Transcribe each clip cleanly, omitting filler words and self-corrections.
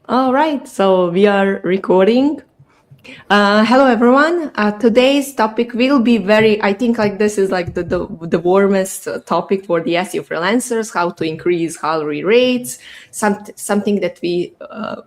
All right, so we are recording. Hello, everyone. Today's topic will be I think like this is like the warmest topic for the SEO freelancers, how to increase salary rates, something that we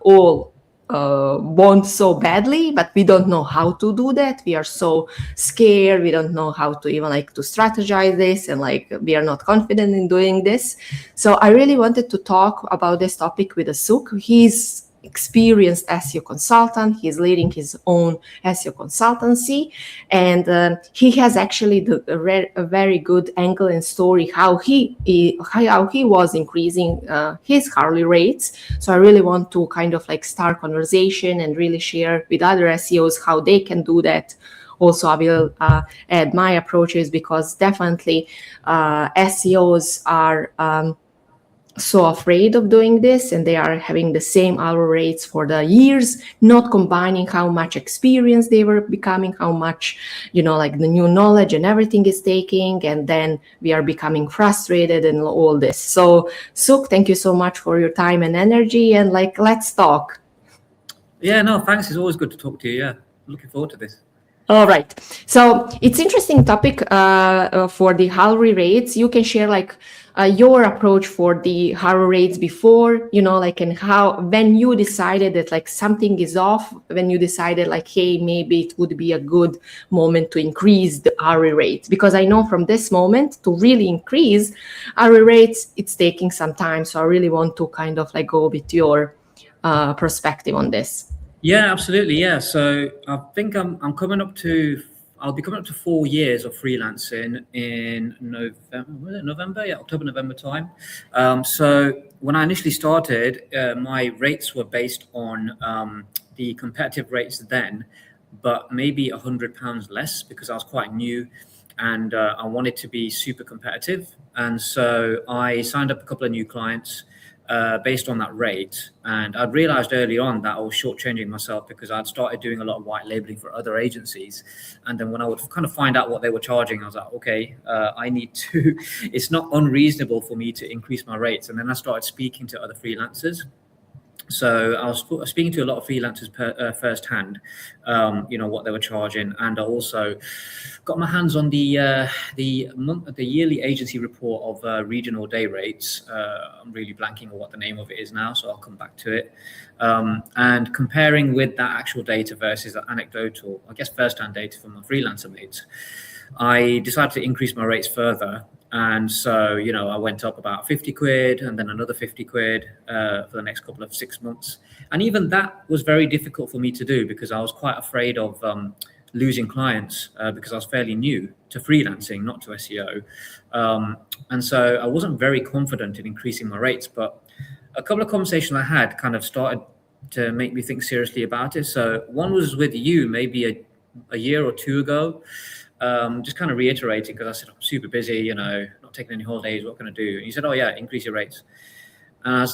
all want so badly, but we don't know how to do that. We are so scared. We don't know how to even like to strategize this, and like we are not confident in doing this. So I really wanted to talk about this topic with Asuk. He's experienced SEO consultant. He's leading his own SEO consultancy, and he has actually a very good angle and story how he was increasing his hourly rates. So I really want to kind of like start conversation and really share with other SEOs how they can do that. Also, I will add my approaches because definitely SEOs are so afraid of doing this, and they are having the same hour rates for the years, not combining how much experience they were becoming, how much like the new knowledge and everything is taking, and then we are becoming frustrated and all this. So Suk, thank you so much for your time and energy, and like let's talk. Yeah, no, thanks. It's always good to talk to you. Yeah, looking forward to this. All right. So it's interesting topic for the hourly rates. You can share like your approach for the hourly rates before, like, and how, when you decided that like something is off, when you decided like, hey, maybe it would be a good moment to increase the hourly rates. Because I know from this moment to really increase hourly rates, it's taking some time. So I really want to kind of like go with your perspective on this. Yeah, absolutely. Yeah. So I think I'll be coming up to 4 years of freelancing in November. Was it November? Yeah, October, November time. So when I initially started, my rates were based on the competitive rates then, but maybe £100 less because I was quite new and I wanted to be super competitive. And so I signed up a couple of new clients based on that rate. And I'd realized early on that I was shortchanging myself because I'd started doing a lot of white labeling for other agencies. And then when I would kind of find out what they were charging, I was like, okay, I need to, it's not unreasonable for me to increase my rates. And then I started speaking to other freelancers. So I was speaking to a lot of freelancers firsthand, what they were charging, and I also got my hands on the yearly agency report of regional day rates. I'm really blanking on what the name of it is now, so I'll come back to it. And comparing with that actual data versus the anecdotal, I guess first-hand data from my freelancer mates, I decided to increase my rates further. And so, I went up about 50 quid and then another 50 quid for the next couple of 6 months. And even that was very difficult for me to do because I was quite afraid of losing clients because I was fairly new to freelancing, not to SEO. And so I wasn't very confident in increasing my rates, but a couple of conversations I had kind of started to make me think seriously about it. So one was with you maybe a year or two ago. Just kind of reiterating because I said, I'm super busy, not taking any holidays, what can I do? And you said, oh yeah, increase your rates. And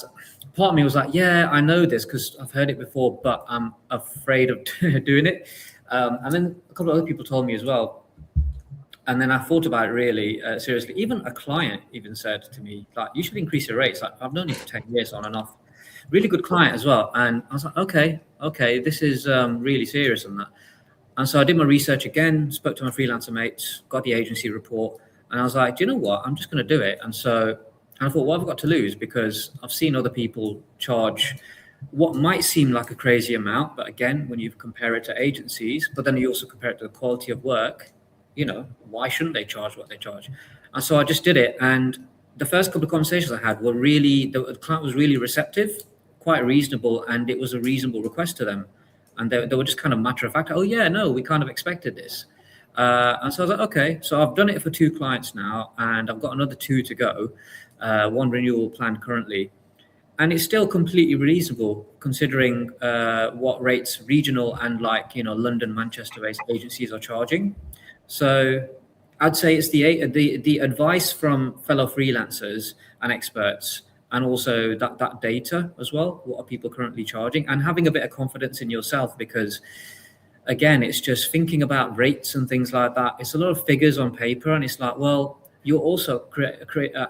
part of me was like, yeah, I know this because I've heard it before, but I'm afraid of doing it. And then a couple of other people told me as well. And then I thought about it really seriously. Even a client even said to me, like, you should increase your rates. Like, I've known you for 10 years on and off. Really good client as well. And I was like, okay, this is really serious on that. And so I did my research again, spoke to my freelancer mates, got the agency report, and I was like, do you know what? I'm just going to do it. And so I thought, what have I got to lose? Because I've seen other people charge what might seem like a crazy amount. But again, when you compare it to agencies, but then you also compare it to the quality of work, why shouldn't they charge what they charge? And so I just did it. And the first couple of conversations I had were really, the client was really receptive, quite reasonable, and it was a reasonable request to them. And they were just kind of matter of fact, oh yeah, no, we kind of expected this. And so I was like, okay, so I've done it for 2 clients now, and I've got another 2 to go, 1 renewal planned currently. And it's still completely reasonable considering what rates regional and London, Manchester-based agencies are charging. So I'd say it's the advice from fellow freelancers and experts, and also that data as well. What are people currently charging? And having a bit of confidence in yourself, because again, it's just thinking about rates and things like that. It's a lot of figures on paper, and it's like, well, you're also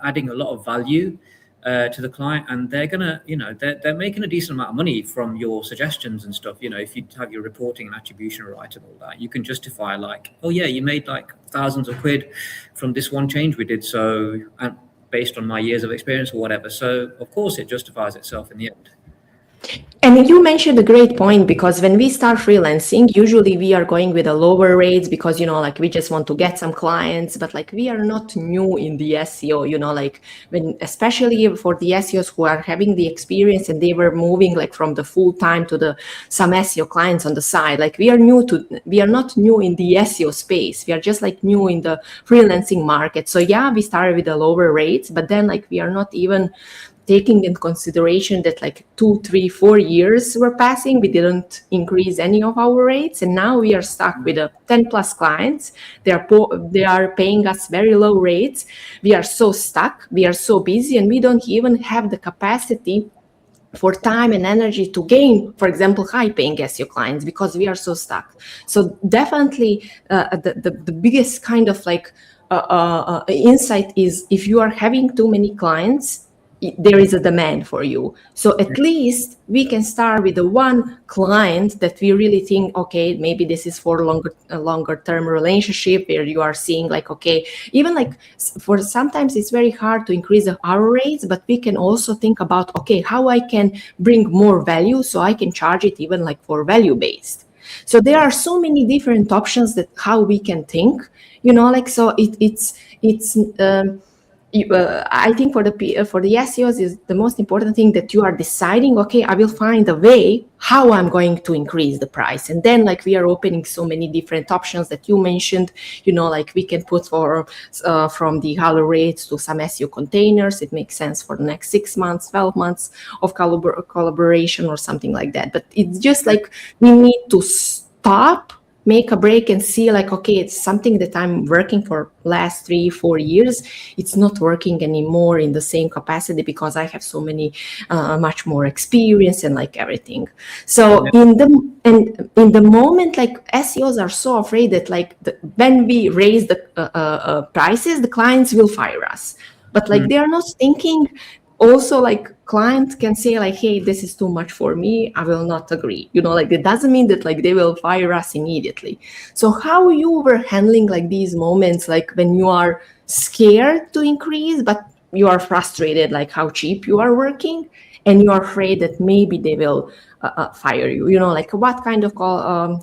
adding a lot of value to the client, and they're gonna, they're making a decent amount of money from your suggestions and stuff. If you have your reporting and attribution right and all that, you can justify like, oh yeah, you made like thousands of quid from this one change we did. So, and based on my years of experience or whatever. So of course it justifies itself in the end. And you mentioned a great point, because when we start freelancing, usually we are going with a lower rates because, like we just want to get some clients, but like we are not new in the SEO, like especially for the SEOs who are having the experience and they were moving like from the full time to some SEO clients on the side. Like we are not new in the SEO space. We are just like new in the freelancing market. So yeah, we started with the lower rates, but then like we are not even taking in consideration that like 2, 3, 4 years were passing, we didn't increase any of our rates, and now we are stuck with 10 plus clients. They are paying us very low rates. We are so stuck, we are so busy, and we don't even have the capacity for time and energy to gain, for example, high-paying SEO clients, because we are so stuck. So definitely, the biggest kind of like insight is, if you are having too many clients, there is a demand for you. So at least we can start with the one client that we really think, okay, maybe this is for a longer term relationship, where you are seeing like, okay, even like for sometimes it's very hard to increase our rates, but we can also think about, okay, how I can bring more value so I can charge it even like for value based. So there are so many different options that how we can think, like, so I think for the SEOs is the most important thing that you are deciding, okay, I will find a way how I'm going to increase the price. And then like we are opening so many different options that you mentioned, like we can put from the hourly rates to some SEO containers. It makes sense for the next 6 months, 12 months of collaboration or something like that. But it's just like we need to stop, make a break and see like, okay, it's something that I'm working for last 3, 4 years. It's not working anymore in the same capacity because I have so many, much more experience and like everything. So in the moment, like SEOs are so afraid that like when we raise the prices, the clients will fire us. But like they are not thinking also like clients can say like, hey, this is too much for me, I will not agree. Like it doesn't mean that like they will fire us immediately. So how you were handling like these moments, like when you are scared to increase, but you are frustrated like how cheap you are working, and you are afraid that maybe they will fire you, like what kind of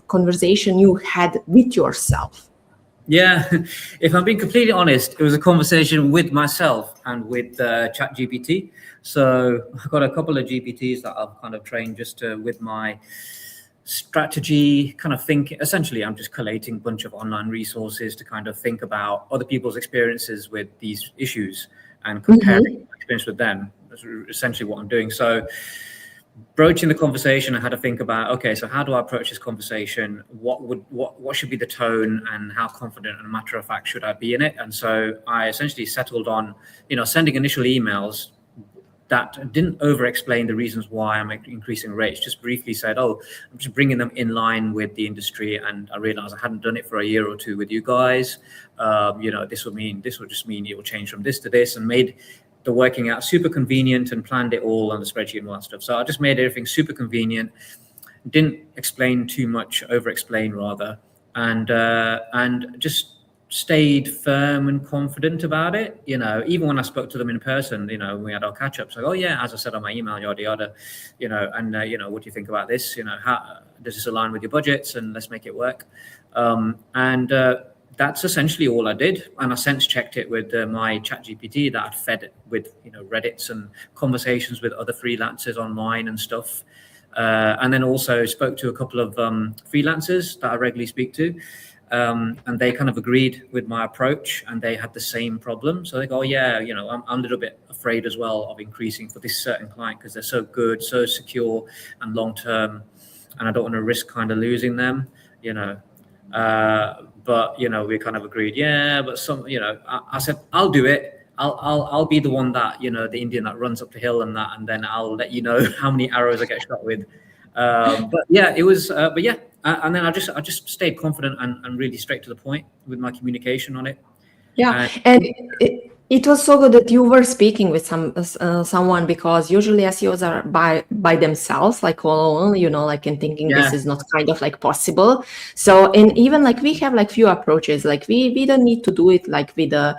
conversation you had with yourself? Yeah, if I'm being completely honest, it was a conversation with myself and with ChatGPT. So I've got a couple of GPTs that I've kind of trained just with my strategy kind of thinking. Essentially, I'm just collating a bunch of online resources to kind of think about other people's experiences with these issues and comparing my experience with them. That's essentially what I'm doing. So broaching the conversation, I had to think about, okay, so how do I approach this conversation? What should be the tone, and how confident and matter of fact should I be in it? And so I essentially settled on, sending initial emails that didn't over explain the reasons why I'm increasing rates. Just briefly said, oh, I'm just bringing them in line with the industry, and I realized I hadn't done it for a year or two with you guys. This will just mean it will change from this to this, and made the working out super convenient and planned it all on the spreadsheet and all that stuff. So I just made everything super convenient, didn't explain too much, over explain rather, and just stayed firm and confident about it. Even when I spoke to them in person, we had our catch ups, like, oh yeah, as I said on my email, yada yada, and what do you think about this? How does this align with your budgets, and let's make it work. That's essentially all I did. And I sense checked it with my ChatGPT that I'd fed it with, Reddits and conversations with other freelancers online and stuff. And then also spoke to a couple of freelancers that I regularly speak to. And they kind of agreed with my approach, and they had the same problem. So they go, oh yeah, I'm a little bit afraid as well of increasing for this certain client because they're so good, so secure and long-term. And I don't want to risk kind of losing them, but we kind of agreed, yeah, but I said, I'll do it. I'll be the one that, the Indian that runs up the hill and that, and then I'll let you know how many arrows I get shot with. But yeah, it was, but yeah. And then I just stayed confident and really straight to the point with my communication on it. Yeah. It was so good that you were speaking with someone, because usually SEOs are by themselves, like alone, like, and thinking this Yeah, is not kind of like possible. So, and even like we have like few approaches, like we don't need to do it like with a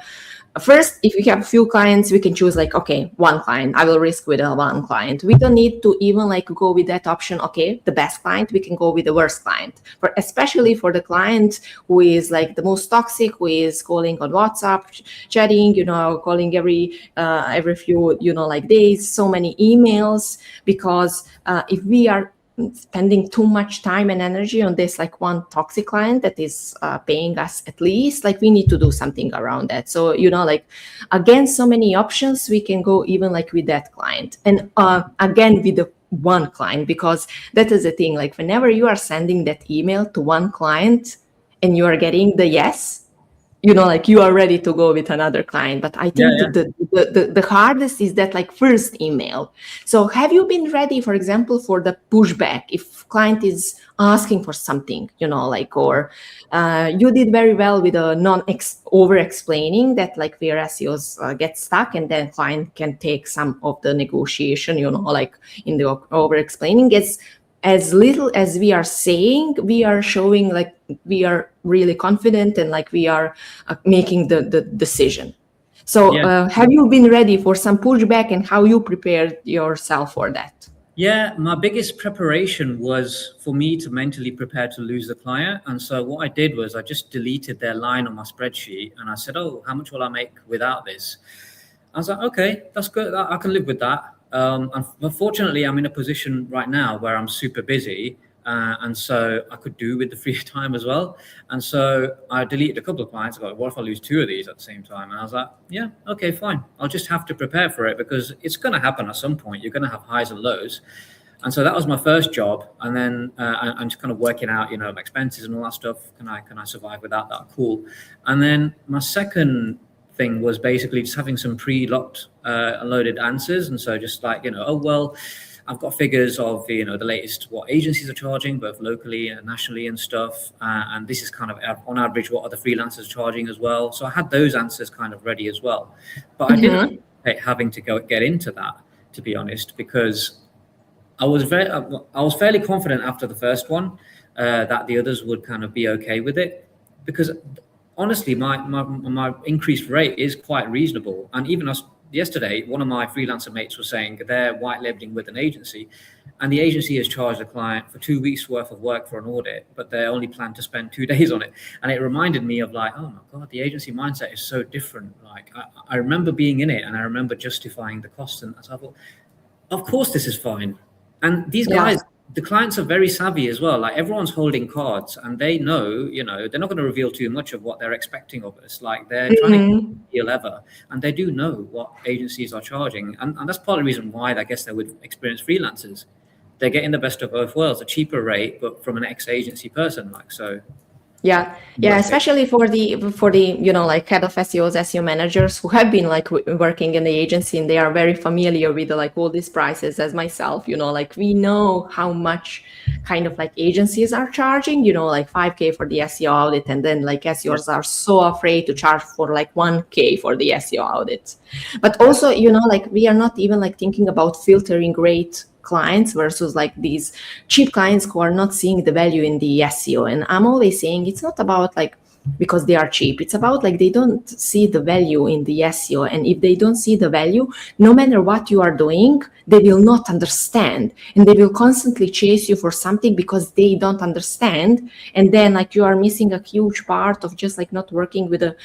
first, if we have a few clients, we can choose like, okay, one client, I will risk with a one client. We don't need to even like go with that option, okay, the best client, we can go with the worst client, for especially for the client who is like the most toxic, who is calling on WhatsApp, chatting, calling every few, like days, so many emails. Because if we are spending too much time and energy on this like one toxic client that is paying us, at least like we need to do something around that. So like, again, so many options, we can go even like with that client, and again with the one client, because that is the thing, like whenever you are sending that email to one client and you are getting the yes, like you are ready to go with another client. But I yeah, think yeah. the hardest is that like first email. So have you been ready, for example, for the pushback if client is asking for something, like, or you did very well with a non over explaining that, like where SEOs get stuck, and then client can take some of the negotiation, like in the over explaining. It's as little as we are saying, we are showing like we are really confident, and like we are making the decision. So Yeah. have you been ready for some pushback, and how you prepared yourself for that? Yeah, my biggest preparation was for me to mentally prepare to lose the client. And so what I did was I just deleted their line on my spreadsheet and I said, oh, how much will I make without this? I was like, okay, that's good. I can live with that. And unfortunately, I'm in a position right now where I'm super busy. And so I could do with the free time as well. And so I deleted a couple of clients. I got, what if I lose two of these at the same time? And I was like, yeah, okay, fine. I'll just have to prepare for it because it's going to happen at some point. You're going to have highs and lows. And so that was my first job. And then I'm just kind of working out, my expenses and all that stuff. Can I survive without that? Cool. And then my second thing was basically just having some pre-locked loaded answers. And so just like, oh, well, I've got figures of, the latest, what agencies are charging, both locally and nationally and stuff. And this is kind of on average, what other freelancers are charging as well. So I had those answers kind of ready as well. But I didn't Mm-hmm. anticipate having to get into that, to be honest, because I was fairly confident after the first one that the others would kind of be okay with it, because honestly, my increased rate is quite reasonable. And even yesterday, one of my freelancer mates was saying they're white labeling with an agency, and the agency has charged the client for 2 weeks worth of work for an audit, but they only plan to spend 2 days on it. And it reminded me of like, oh my God, the agency mindset is so different. Like I remember being in it and I remember justifying the cost. And so I thought, of course this is fine. And these Yeah. guys, the clients are very savvy as well. Like everyone's holding cards and they know, they're not going to reveal too much of what they're expecting of us. Like they're trying to get Mm-hmm. the deal ever. And they do know what agencies are charging. And that's part of the reason why I guess they're with experienced freelancers. They're getting the best of both worlds, a cheaper rate, but from an ex-agency person. Like, so Yeah, especially for the like head of SEOs, SEO managers who have been like working in the agency, and they are very familiar with like all these prices as myself. Like we know how much kind of like agencies are charging. Like 5K for the SEO audit, and then like yeah, SEOs are so afraid to charge for like 1K for the SEO audit. But yeah, also, like we are not even like thinking about filtering great clients versus like these cheap clients who are not seeing the value in the SEO. And I'm always saying it's not about like because they are cheap. It's about like they don't see the value in the SEO. And if they don't see the value, no matter what you are doing, they will not understand. And they will constantly chase you for something because they don't understand. And then like you are missing a huge part of just like not working with the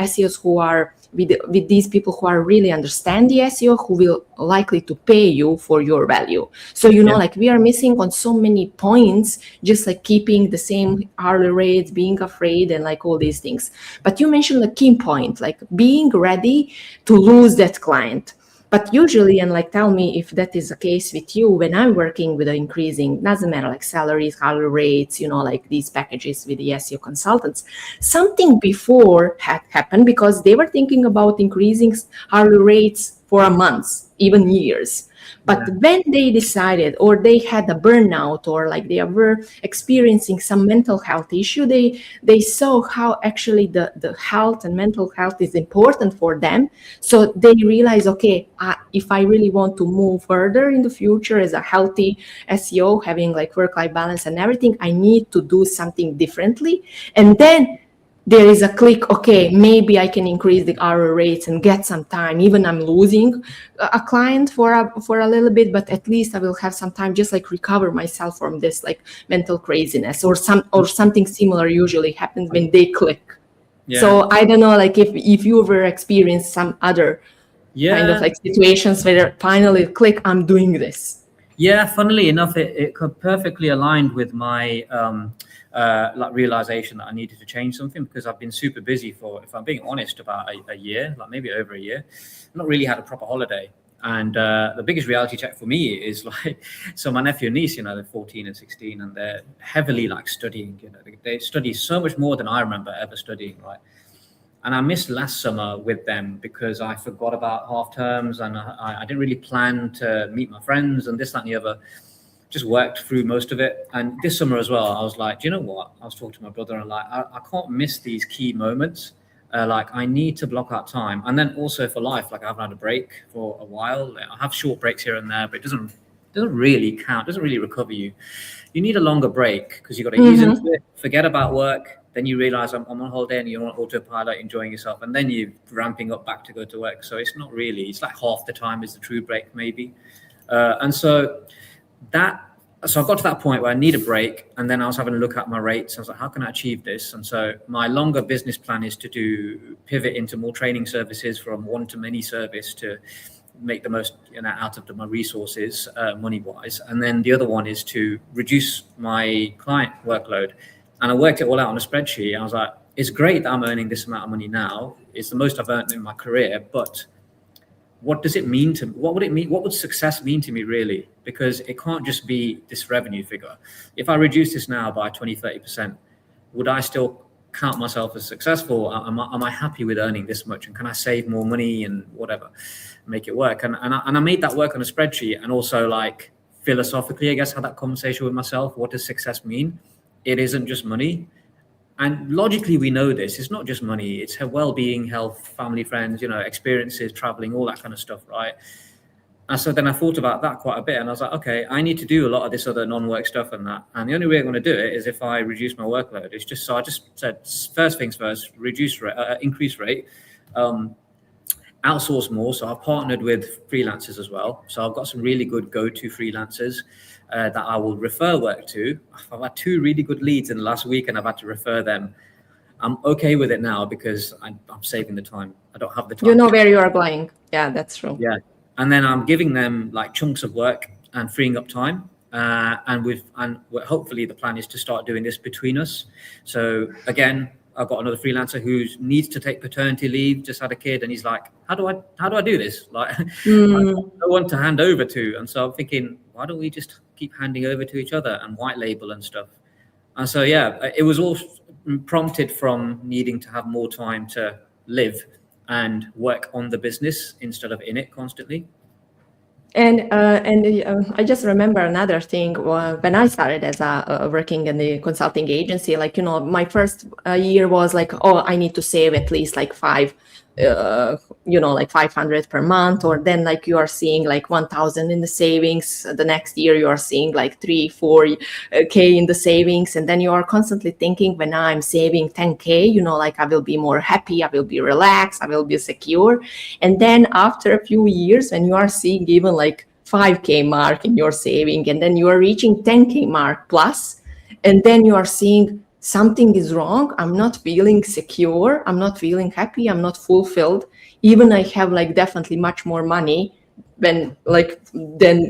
SEOs who are with these people who are really understand the SEO, who will likely to pay you for your value. So yeah, like we are missing on so many points, just like keeping the same hourly rates, being afraid, and like all these things. But you mentioned a key point, like being ready to lose that client. But usually, and like tell me if that is the case with you, when I'm working with the increasing, doesn't matter, like salaries, hourly rates, like these packages with the SEO consultants, something before had happened because they were thinking about increasing hourly rates for a month, even years. But when they decided, or they had a burnout, or like they were experiencing some mental health issue, they saw how actually the health and mental health is important for them. So they realized, okay, if I really want to move further in the future as a healthy SEO, having like work-life balance and everything, I need to do something differently. And then there is a click, okay, maybe I can increase the hour rates and get some time. Even I'm losing a client for a little bit, but at least I will have some time, just like recover myself from this like mental craziness, or something similar usually happens when they click. Yeah. So I don't know, like if you ever experienced some other kind of like situations where finally click, I'm doing this. Yeah, funnily enough, it perfectly aligned with my like realization that I needed to change something, because I've been super busy for, if I'm being honest, about a year, like maybe over a year. I've not really had a proper holiday. And the biggest reality check for me is like, so my nephew and niece, they're 14 and 16, and they're heavily like studying. They study so much more than I remember ever studying, right? And I missed last summer with them because I forgot about half terms, and I didn't really plan to meet my friends and this, that, and the other. Just worked through most of it. And this summer as well, I was like, do you know what? I was talking to my brother, and like, I can't miss these key moments. Like, I need to block out time. And then also for life, like I haven't had a break for a while. I have short breaks here and there, but it doesn't really count, doesn't really recover you. You need a longer break, because you've got to ease into it, forget about work. Then you realize I'm on holiday and you're on autopilot, enjoying yourself, and then you're ramping up back to go to work. So it's not really, it's like half the time is the true break, maybe. And so I got to that point where I need a break, and then I was having a look at my rates. I was like, how can I achieve this? And so my longer business plan is to pivot into more training services, from one to many service, to make the most out of my resources money wise. And then the other one is to reduce my client workload. And I worked it all out on a spreadsheet. I was like, it's great that I'm earning this amount of money now. It's the most I've earned in my career, but what does it mean to me? What would it mean? What would success mean to me, really? Because it can't just be this revenue figure. If I reduce this now by 20, 30%, would I still count myself as successful? Am I happy with earning this much? And can I save more money and whatever, make it work? And I made that work on a spreadsheet. And also, like, philosophically, I guess, had that conversation with myself. What does success mean? It isn't just money. And logically, we know this. It's not just money. It's her well-being, health, family, friends, experiences, traveling, all that kind of stuff, right? And so then I thought about that quite a bit, and I was like, okay, I need to do a lot of this other non-work stuff and that. And the only way I'm going to do it is if I reduce my workload. It's just, so I just said, first things first, increase rate, outsource more. So I've partnered with freelancers as well. So I've got some really good go-to freelancers that I will refer work to. I've had 2 really good leads in the last week, and I've had to refer them. I'm okay with it now because I'm saving the time. I don't have the time. You know where you are going. Yeah, that's true. Yeah. And then I'm giving them like chunks of work and freeing up time. And hopefully the plan is to start doing this between us. So again, I've got another freelancer who needs to take paternity leave, just had a kid, and he's like, how do I do this? Like, I don't want to hand over to. And so I'm thinking, why don't we just keep handing over to each other and white label and stuff? And so, yeah, it was all prompted from needing to have more time to live and work on the business instead of in it constantly. And I just remember another thing when I started as working in the consulting agency. Like, my first year was like, oh, I need to save at least like 500 per month, or then like you are seeing like 1,000 in the savings. The next year you are seeing like 3-4K in the savings, and then you are constantly thinking, when I'm saving 10K, like I will be more happy, I will be relaxed, I will be secure. And then after a few years, when you are seeing even like 5K mark in your saving, and then you are reaching 10K mark plus, and then you are seeing something is wrong. I'm not feeling secure. I'm not feeling happy. I'm not fulfilled. Even I have like definitely much more money than a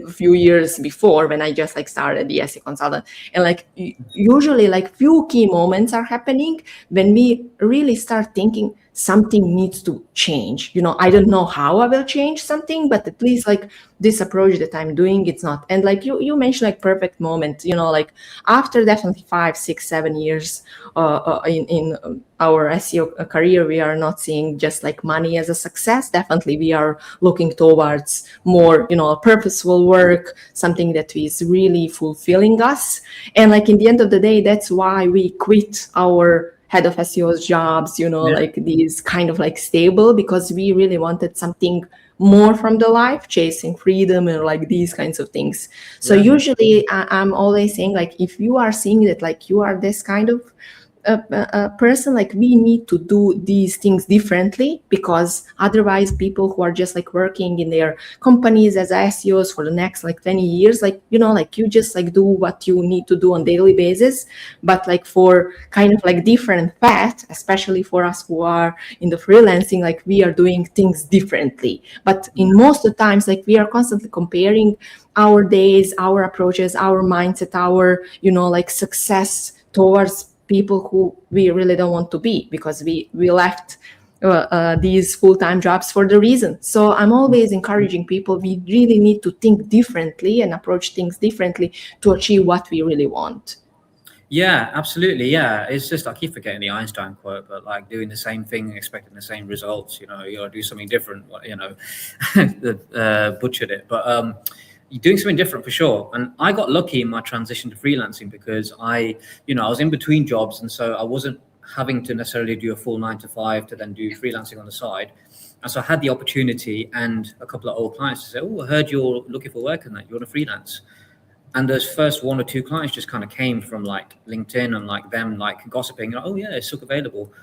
few years before, when I just like started the SEO consultant. And like usually like few key moments are happening when we really start thinking something needs to change. I don't know how I will change something, but at least like this approach that I'm doing, it's not. And like you mentioned, like perfect moment, like after definitely 5, 6, 7 years in our SEO career, we are not seeing just like money as a success. Definitely we are looking towards more, purposeful work, something that is really fulfilling us. And like in the end of the day, that's why we quit our head of SEO's jobs, like these kind of like stable, because we really wanted something more from the life, chasing freedom and like these kinds of things. So usually I'm always saying, like, if you are seeing that like you are this kind of a person, like we need to do these things differently, because otherwise people who are just like working in their companies as SEOs for the next like 20 years, like like you just like do what you need to do on daily basis, but like for kind of like different path, especially for us who are in the freelancing, like we are doing things differently. But in most of the times, like we are constantly comparing our days, our approaches, our mindset, our like success towards people who we really don't want to be, because we left these full-time jobs for the reason. So I'm always encouraging people, we really need to think differently and approach things differently to achieve what we really want. Yeah, absolutely. Yeah, it's just I keep forgetting the Einstein quote, but like doing the same thing, expecting the same results. You gotta do something different. Butchered it, but you're doing something different for sure. And I got lucky in my transition to freelancing because I was in between jobs, and so I wasn't having to necessarily do a full 9 to 5 to then do freelancing on the side. And so I had the opportunity and a couple of old clients to say, "Oh, I heard you're looking for work and that you want to freelance." And those first 1 or 2 clients just kind of came from like LinkedIn and like them like gossiping, "Oh yeah, it's still available,"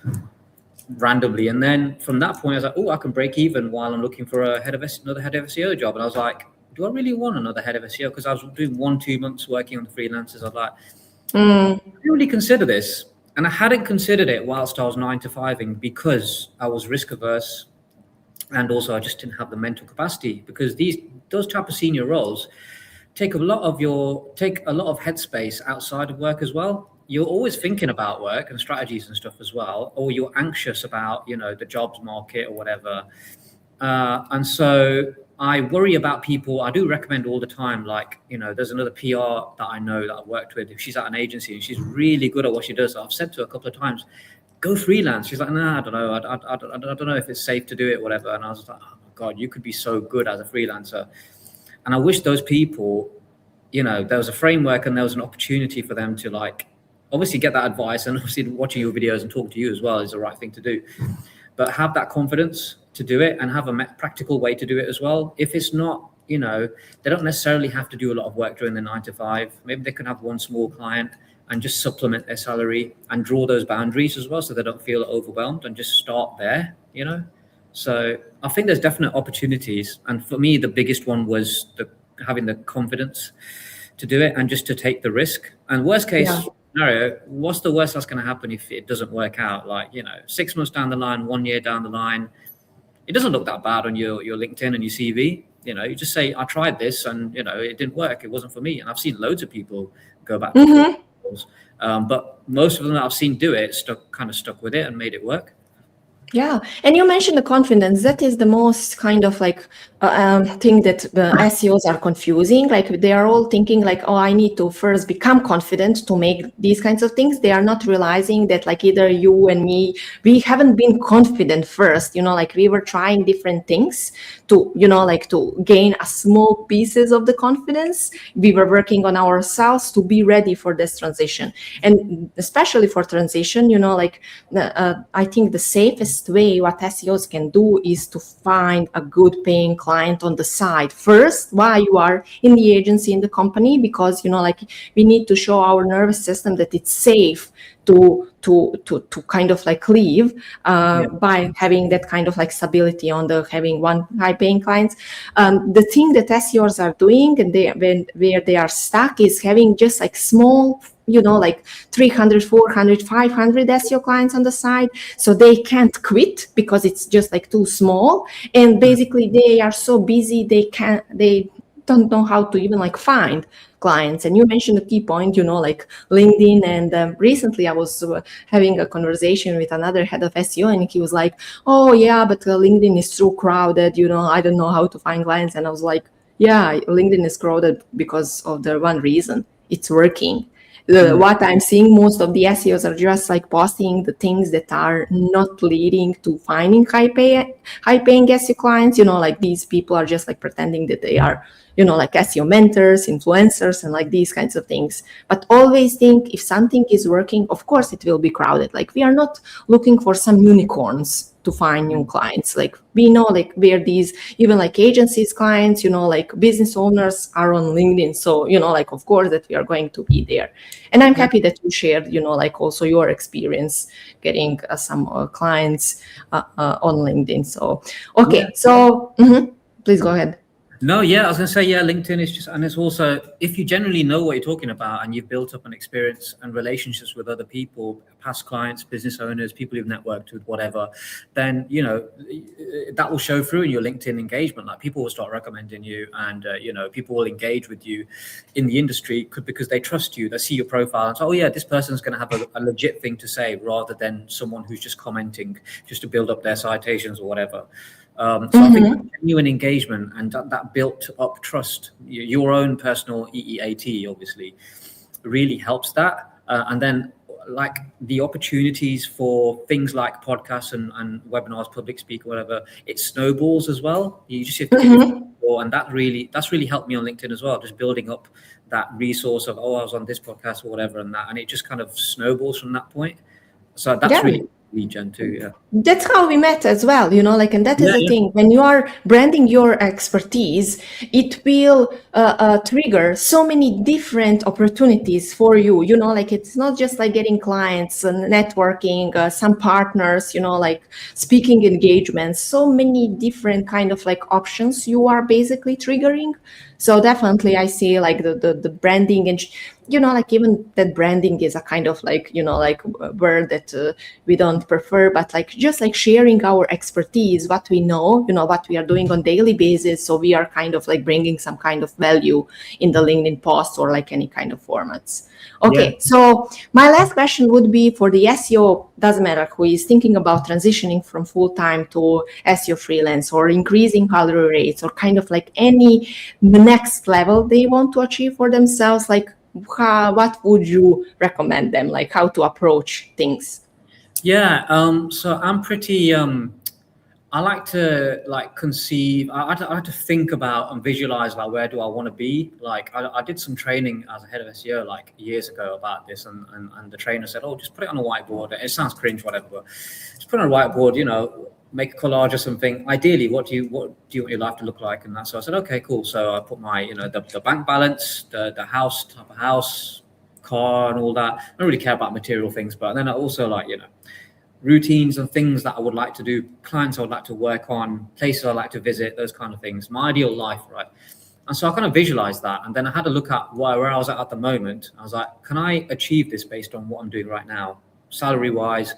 randomly. And then from that point, I was like, "Oh, I can break even while I'm looking for another head of SEO job." And I was like, "Do I really want another head of SEO?" Because I was doing 1-2 months working on the freelancers. I was like, I really consider this. And I hadn't considered it whilst I was 9 to 5ing, because I was risk averse. And also I just didn't have the mental capacity, because those type of senior roles take a lot of headspace outside of work as well. You're always thinking about work and strategies and stuff as well, or you're anxious about, the jobs market or whatever. And so I worry about people. I do recommend all the time, like, there's another PR that I know that I worked with. She's at an agency and she's really good at what she does. I've said to her a couple of times, go freelance. She's like, "Nah, I don't know. I don't know if it's safe to do it, whatever." And I was like, "Oh my God, you could be so good as a freelancer." And I wish those people, there was a framework and there was an opportunity for them to like, obviously get that advice, and obviously watching your videos and talk to you as well is the right thing to do. But have that confidence to do it and have a practical way to do it as well. If it's not, they don't necessarily have to do a lot of work during the 9 to 5. Maybe they can have one small client and just supplement their salary and draw those boundaries as well, so they don't feel overwhelmed, and just start there, So I think there's definite opportunities. And for me, the biggest one was having the confidence to do it and just to take the risk. And worst case scenario, what's the worst that's going to happen if it doesn't work out? Like, 6 months down the line, 1 year down the line, it doesn't look that bad on your LinkedIn and your CV. You just say, "I tried this and, it didn't work. It wasn't for me." And I've seen loads of people go back to but most of them that I've seen do it stuck with it and made it work. Yeah, and you mentioned the confidence. That is the most kind of like thing that the SEOs are confusing. Like they are all thinking like, "Oh, I need to first become confident to make these kinds of things." They are not realizing that like either you and me, we haven't been confident first. Like we were trying different things to, like to gain a small pieces of the confidence. We were working on ourselves to be ready for this transition. And especially for transition, like I think the safest way what SEOs can do is to find a good paying client on the side first while you are in the agency, in the company, because like we need to show our nervous system that it's safe to kind of like leave by having that kind of like stability on the having one high paying clients. The thing that SEOs are doing and where they are stuck is having just like small, like 300, 400, 500 SEO clients on the side. So they can't quit because it's just like too small. And basically they are so busy, they don't know how to even like find clients. And you mentioned a key point, like LinkedIn. And recently I was having a conversation with another head of SEO, and he was like, oh yeah, but LinkedIn is so crowded, I don't know how to find clients. And I was like, yeah, LinkedIn is crowded because of the one reason: it's working. What I'm seeing, most of the SEOs are just like posting the things that are not leading to finding high paying SEO clients. Like these people are just like pretending that they are, like SEO mentors, influencers, and like these kinds of things. But always think, if something is working, of course it will be crowded. Like we are not looking for some unicorns to find new clients. Like we know, like where these, even like agencies clients, like business owners are on LinkedIn. So, like of course that we are going to be there. And I'm happy that you shared, like also your experience getting some clients on LinkedIn. So, okay. So please go ahead. No, yeah, I was going to say, yeah, LinkedIn is just, and it's also, if you generally know what you're talking about and you've built up an experience and relationships with other people, past clients, business owners, people you've networked with, whatever, then, that will show through in your LinkedIn engagement. Like people will start recommending you, and, people will engage with you in the industry because they trust you. They see your profile and say, oh yeah, this person's going to have a legit thing to say, rather than someone who's just commenting just to build up their citations or whatever. So I think genuine engagement and that built up trust, your own personal EEAT, obviously, really helps that. And then like the opportunities for things like podcasts and webinars, public speak, whatever, it snowballs as well. You just have to get your foot in the door, and that's really helped me on LinkedIn as well. Just building up that resource of, oh, I was on this podcast or whatever, and it just kind of snowballs from that point. So that's really lead gen too. Yeah, that's how we met as well, like, and that is the thing. When you are branding your expertise, it will trigger so many different opportunities for you, like it's not just like getting clients and networking, some partners, like speaking engagements, so many different kind of like options you are basically triggering. So definitely I see like the branding, and like even that branding is a kind of like, like a word that we don't prefer, but like just like sharing our expertise, what we know, what we are doing on daily basis. So we are kind of like bringing some kind of value in the LinkedIn post or like any kind of formats. Okay, so my last question would be for the SEO, doesn't matter who is thinking about transitioning from full-time to SEO freelance, or increasing salary rates, or kind of like any next level they want to achieve for themselves. Like what would you recommend them, like how to approach things? Yeah, so I'm pretty I like to like conceive. I like to think about and visualize like where do I want to be. Like I did some training as a head of SEO like years ago about this, and the trainer said, "Oh, just put it on a whiteboard." It sounds cringe, whatever, but just put it on a whiteboard. Make a collage or something. Ideally, what do you want your life to look like? And that. So I said, "Okay, cool." So I put my the bank balance, the house, type of house, car, and all that. I don't really care about material things, but then I also like routines and things that I would like to do, clients I would like to work on, places I like to visit, those kind of things, my ideal life, right? And so I kind of visualized that. And then I had to look at where I was at the moment. I was like, can I achieve this based on what I'm doing right now? Salary wise,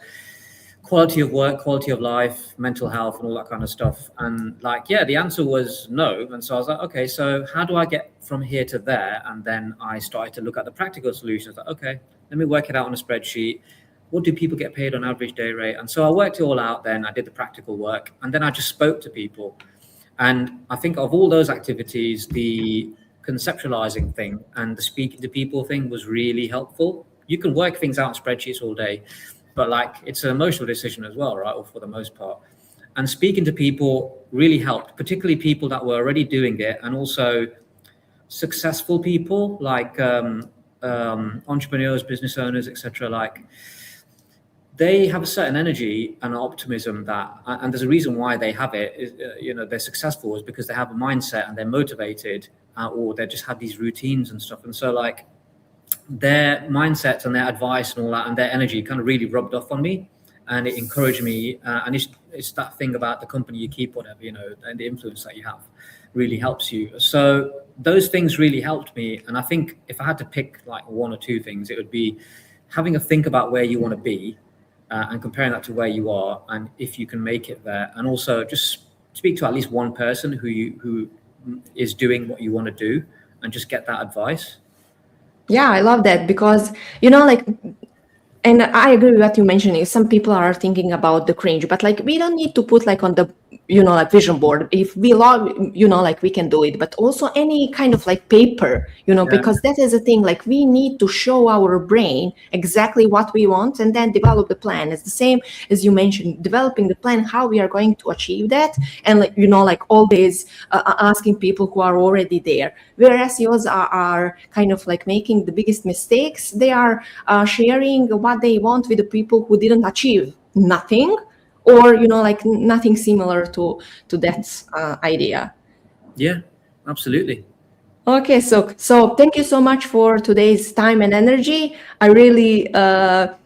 quality of work, quality of life, mental health, and all that kind of stuff. And like, yeah, the answer was no. And so I was like, okay, so how do I get from here to there? And then I started to look at the practical solutions. Like, okay, let me work it out on a spreadsheet. What do people get paid on average day rate? And so I worked it all out then. I did the practical work, and then I just spoke to people. And I think of all those activities, the conceptualizing thing and the speaking to people thing was really helpful. You can work things out in spreadsheets all day, but like it's an emotional decision as well, right? Or for the most part. And speaking to people really helped, particularly people that were already doing it, and also successful people like entrepreneurs, business owners, etc. Like, they have a certain energy and optimism and there's a reason why they have it. They're successful is because they have a mindset and they're motivated, or they just have these routines and stuff. And so like their mindsets and their advice and all that and their energy kind of really rubbed off on me, and it encouraged me. And it's that thing about the company you keep, whatever, and the influence that you have really helps you. So those things really helped me. And I think if I had to pick like one or two things, it would be having a think about where you want to be, and comparing that to where you are, and if you can make it there. And also just speak to at least one person who is doing what you want to do, and just get that advice. Yeah, I love that because, like, and I agree with what you mentioned. Is some people are thinking about the cringe, but like we don't need to put like on the like vision board. If we love, like we can do it, but also any kind of like paper, because that is the thing. Like we need to show our brain exactly what we want and then develop the plan. It's the same as you mentioned, developing the plan, how we are going to achieve that, and like like always asking people who are already there. Where SEOs are kind of like making the biggest mistakes, they are sharing what they want with the people who didn't achieve nothing, or like nothing similar to that idea. Yeah, absolutely. Okay, so thank you so much for today's time and energy. I really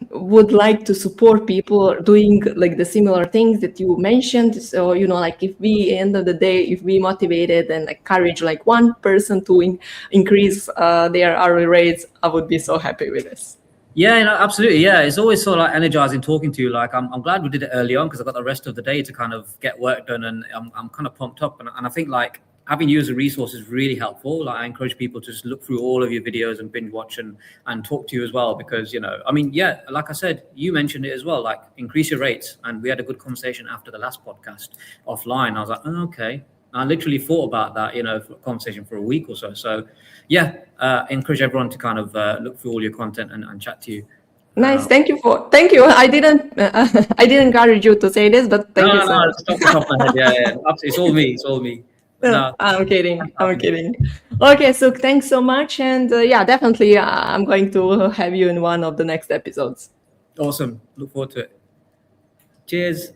would like to support people doing like the similar things that you mentioned. So like if we end of the day, if we motivated and encourage like one person to increase their hourly rates, I would be so happy with this. Yeah, absolutely. Yeah, it's always sort of like energizing talking to you. Like, I'm glad we did it early on because I got the rest of the day to kind of get work done, and I'm kind of pumped up. And I think like having you as a resource is really helpful. Like, I encourage people to just look through all of your videos and binge watch and talk to you as well, because I mean, yeah, like I said, you mentioned it as well. Like, increase your rates, and we had a good conversation after the last podcast offline. I was like, oh, okay. I literally thought about that, conversation for a week or so. So, yeah, encourage everyone to kind of look through all your content and chat to you. Nice. Thank you. I didn't I didn't encourage you to say this, but thank you so much. It's off the top of my head. Yeah. It's all me. It's all me. No, I'm kidding. Okay, so thanks so much, and yeah, definitely, I'm going to have you in one of the next episodes. Awesome. Look forward to it. Cheers.